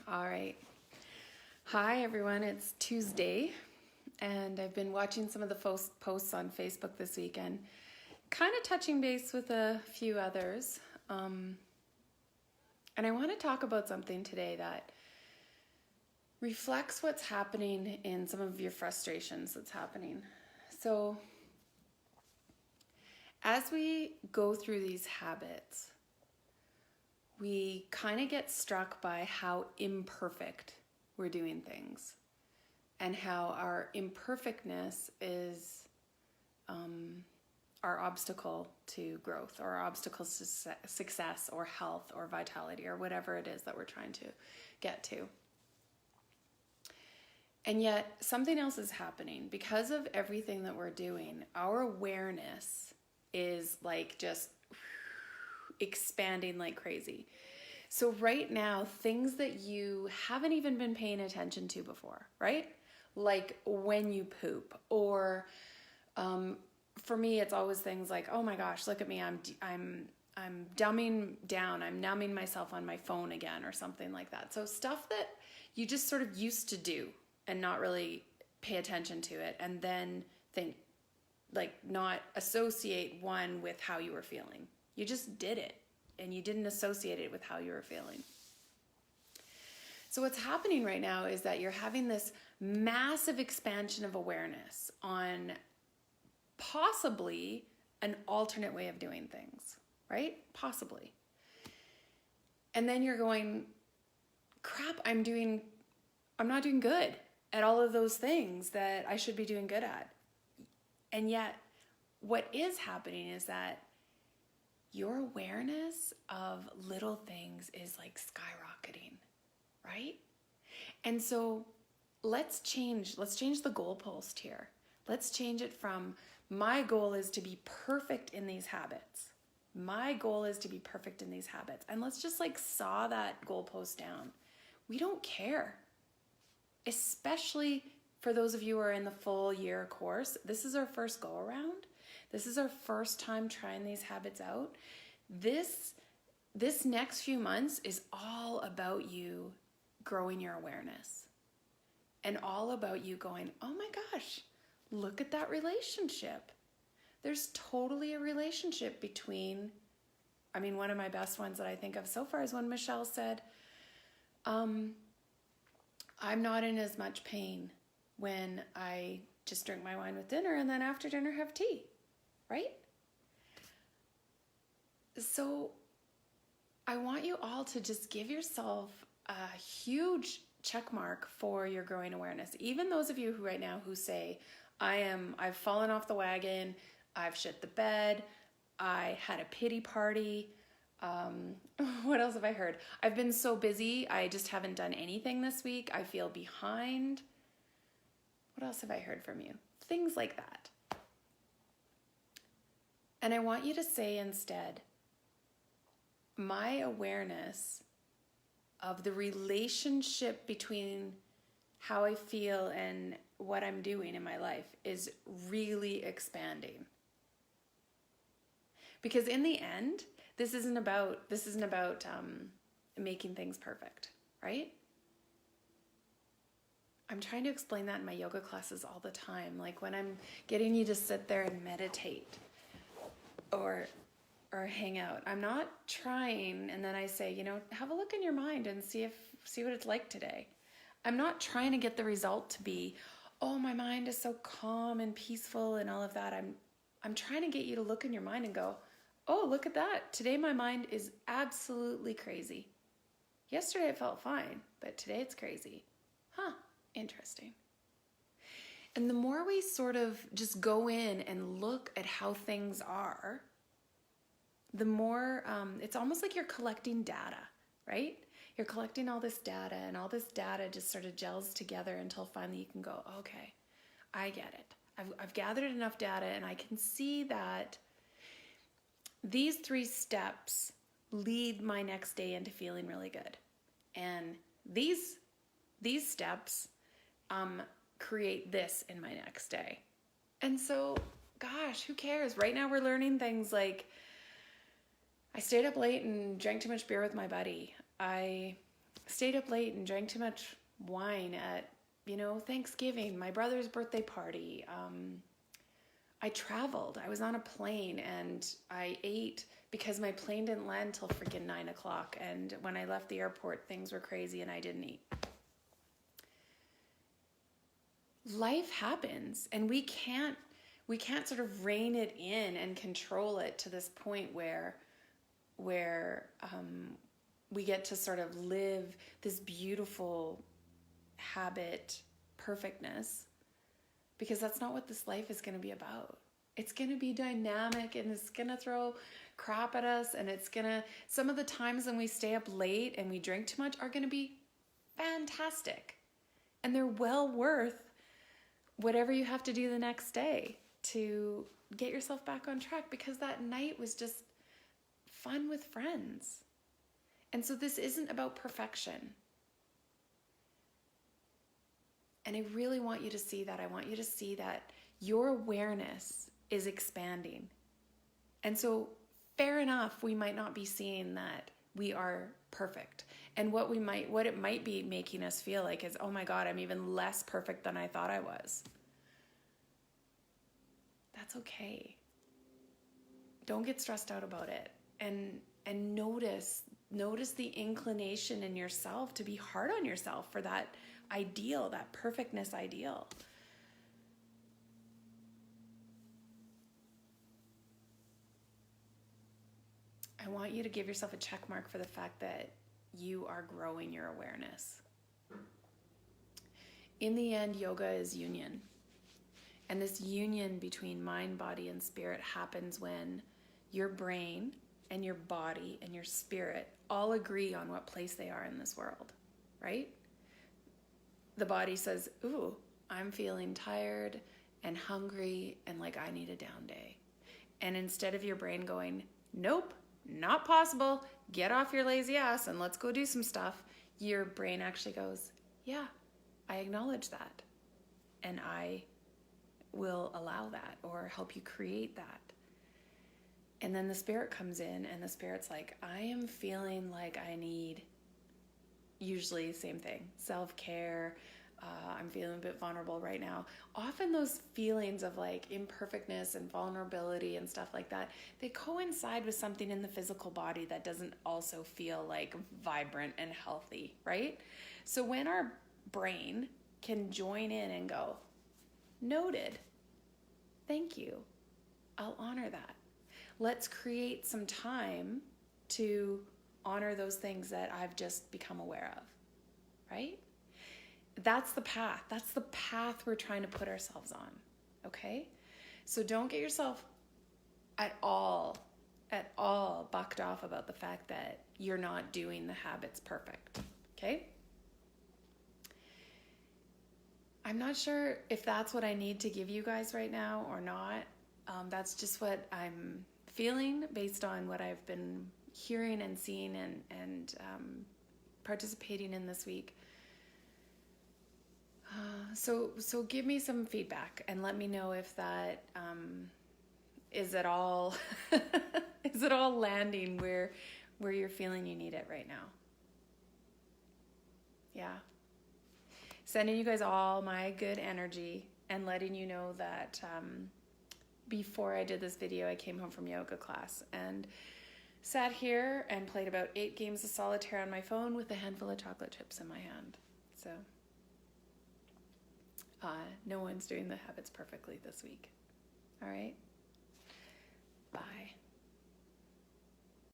All right. Hi, everyone. It's Tuesday, and I've been watching some of the posts on Facebook this weekend, kind of touching base with a few others. And I want to talk about something today that reflects what's happening in some of your frustrations that's happening. So, as we go through these habits, we kind of get struck by how imperfect we're doing things and how our imperfectness is our obstacle to growth or our obstacle to success or health or vitality or whatever it is that we're trying to get to. And yet something else is happening because of everything that we're doing. Our awareness is like just expanding like crazy. So right now, things that you haven't even been paying attention to before, right? Like when you poop, or for me, it's always things like, oh my gosh, look at me, I'm dumbing down, I'm numbing myself on my phone again, or something like that. So stuff that you just sort of used to do and not really pay attention to it, and then think, like, not associate one with how you were feeling. You just did it, and you didn't associate it with how you were feeling. So what's happening right now is that you're having this massive expansion of awareness on possibly an alternate way of doing things, right? Possibly. And then you're going, crap, I'm not doing good at all of those things that I should be doing good at. And yet what is happening is that your awareness of little things is like skyrocketing, right? And so let's change the goalpost here. Let's change it from, my goal is to be perfect in these habits. My goal is to be perfect in these habits. And let's just like saw that goalpost down. We don't care. Especially for those of you who are in the full year course. This is our first go around. This is our first time trying these habits out. This next few months is all about you growing your awareness, and all about you going, oh my gosh, look at that relationship. There's totally a relationship between, one of my best ones that I think of so far is when Michelle said, I'm not in as much pain when I just drink my wine with dinner and then after dinner have tea. Right? So I want you all to just give yourself a huge check mark for your growing awareness. Even those of you who right now who say, I've fallen off the wagon, I've shit the bed, I had a pity party. What else have I heard? I've been so busy, I just haven't done anything this week. I feel behind. What else have I heard from you? Things like that. And I want you to say instead, my awareness of the relationship between how I feel and what I'm doing in my life is really expanding. Because in the end, this isn't about making things perfect, right? I'm trying to explain that in my yoga classes all the time. Like when I'm getting you to sit there and meditate, or hang out. I'm not trying, and then I say, have a look in your mind and see what it's like today. I'm not trying to get the result to be, oh, my mind is so calm and peaceful and all of that. I'm trying to get you to look in your mind and go, oh, look at that. Today my mind is absolutely crazy. Yesterday it felt fine, but today it's crazy. Huh, interesting. And the more we sort of just go in and look at how things are, the more, it's almost like you're collecting data, right? You're collecting all this data, and all this data just sort of gels together until finally you can go, okay, I get it. I've gathered enough data, and I can see that these 3 steps lead my next day into feeling really good. And these steps create this in my next day. And so, gosh, who cares? Right now we're learning things like, I stayed up late and drank too much beer with my buddy. I stayed up late and drank too much wine at, Thanksgiving, my brother's birthday party. I traveled. I was on a plane and I ate because my plane didn't land till freaking 9 o'clock. And when I left the airport, things were crazy and I didn't eat. Life happens, and we can't sort of rein it in and control it to this point where we get to sort of live this beautiful habit perfectness, because that's not what this life is going to be about. It's going to be dynamic, and it's going to throw crap at us, and some of the times when we stay up late and we drink too much are going to be fantastic, and they're well worth whatever you have to do the next day to get yourself back on track, because that night was just fun with friends. And so this isn't about perfection. And I really want you to see that. I want you to see that your awareness is expanding. And so fair enough, we might not be seeing that we are perfect. And what it might be making us feel like is, oh my God, I'm even less perfect than I thought I was. That's okay. Don't get stressed out about it. And notice the inclination in yourself to be hard on yourself for that ideal, that perfectness ideal. I want you to give yourself a check mark for the fact that you are growing your awareness. In the end, yoga is union. And this union between mind, body, and spirit happens when your brain and your body and your spirit all agree on what place they are in this world, right? The body says, ooh, I'm feeling tired and hungry and like I need a down day. And instead of your brain going, nope, not possible, get off your lazy ass and let's go do some stuff, your brain actually goes, yeah, I acknowledge that. And I will allow that or help you create that. And then the spirit comes in and the spirit's like, I am feeling like I need, usually same thing, self-care. I'm feeling a bit vulnerable right now. Often those feelings of like imperfectness and vulnerability and stuff like that, they coincide with something in the physical body that doesn't also feel like vibrant and healthy, right? So when our brain can join in and go, noted, thank you, I'll honor that. Let's create some time to honor those things that I've just become aware of, right? That's the path. That's the path we're trying to put ourselves on, okay? So don't get yourself at all bucked off about the fact that you're not doing the habits perfect, okay? I'm not sure if that's what I need to give you guys right now or not. That's just what I'm feeling based on what I've been hearing and seeing and participating in this week. So give me some feedback and let me know if that is it all landing where you're feeling you need it right now. Yeah. Sending you guys all my good energy and letting you know that before I did this video, I came home from yoga class and sat here and played about 8 games of solitaire on my phone with a handful of chocolate chips in my hand. So no one's doing the habits perfectly this week. All right.